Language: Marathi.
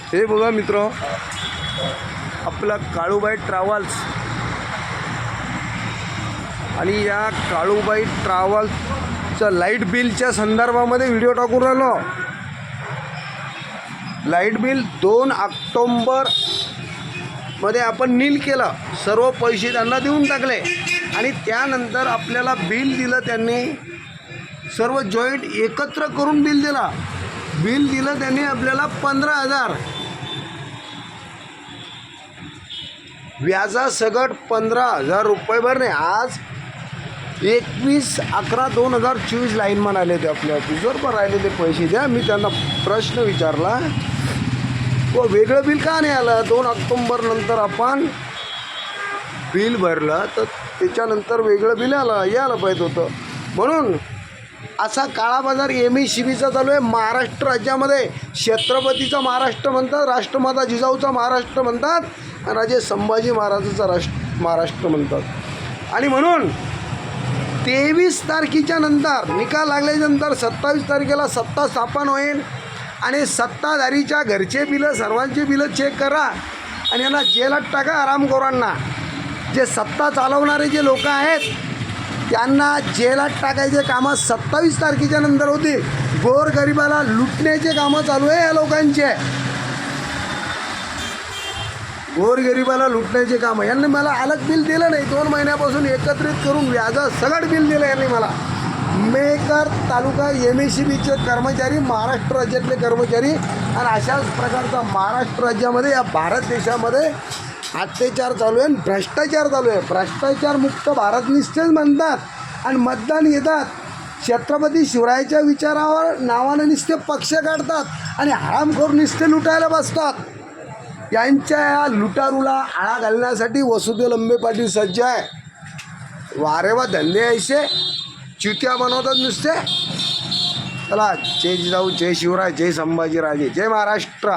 हे बघा मित्र, आपला काळूबाई ट्रॅव्हल्स आणि या काळूबाई ट्रॅव्हल्सच्या लाईट बिलच्या संदर्भामध्ये व्हिडिओ टाकून राहिलो. लाईट बिल 2 ऑक्टोबर मध्ये आपण नील केलं, सर्व पैसे त्यांना देऊन टाकले आणि त्यानंतर आपल्याला बिल दिलं. त्यांनी सर्व जॉईंट एकत्र करून बिल दिलं त्यांनी आपल्याला 15,000. व्याजासकट 15,000 रुपये भरणे. आज 21/11/2024 लाईनमन आले ते आपल्या ऑफिसवर, पण राहिले ते पैसे द्या. मी त्यांना प्रश्न विचारला, व वेगळं बिल का नाही आलं? 2 ऑक्टोबर नंतर आपण बिल भरलं तर त्याच्यानंतर वेगळं बिल यायला पाहिजे होतं. म्हणून असा काळा बाजार MSCBचा चालू आहे महाराष्ट्र राज्यामध्ये. छत्रपतीचा महाराष्ट्र म्हणतात, राष्ट्रमाता जिजाऊचा महाराष्ट्र म्हणतात, आणि राजे संभाजी महाराजाचा महाराष्ट्र म्हणतात. आणि म्हणून 23 तारखेच्या नंतर निकाल लागल्यानंतर 27 तारखेला सत्ता स्थापन होईल आणि सत्ताधारीच्या घरचे बिलं, सर्वांचे बिलं चेक करा आणि यांना जेलात टाका. आरामखोरांना, जे सत्ता चालवणारे जे लोक आहेत त्यांना जेलात टाकायचे कामं 27 तारखेच्या नंतर होतील. गोरगरिबाला लुटण्याचे कामं चालू आहे या लोकांचे. गोरगरिबाला लुटण्याचे कामं. यांनी मला अलग बिल दिलं नाही, 2 महिन्यापासून एकत्रित करून व्याजासकट बिल दिलं यांनी मला. मेकर तालुका MSCBचे कर्मचारी, महाराष्ट्र राज्यातले कर्मचारी, आणि अशाच प्रकारचा महाराष्ट्र राज्यामध्ये, या भारत देशामध्ये अत्याचार चालू आहे, भ्रष्टाचार चालू आहे. भ्रष्टाचारमुक्त भारत निश्चित म्हणतात आणि मतदान घेतात. छत्रपती शिवरायाच्या विचारावर नावानं निस्ते पक्ष काढतात आणि हरामखोर निस्ते लुटायला बसतात. यांच्या या लुटारूला आळा घालण्यासाठी वसुदेव लंबे पाटील सज्ज आहे. वारे वा धंदे ऐसे चित्या बनवतात नुसते. चला, जय जिजाऊ, जय शिवराय, जय संभाजीराजे, जय महाराष्ट्र.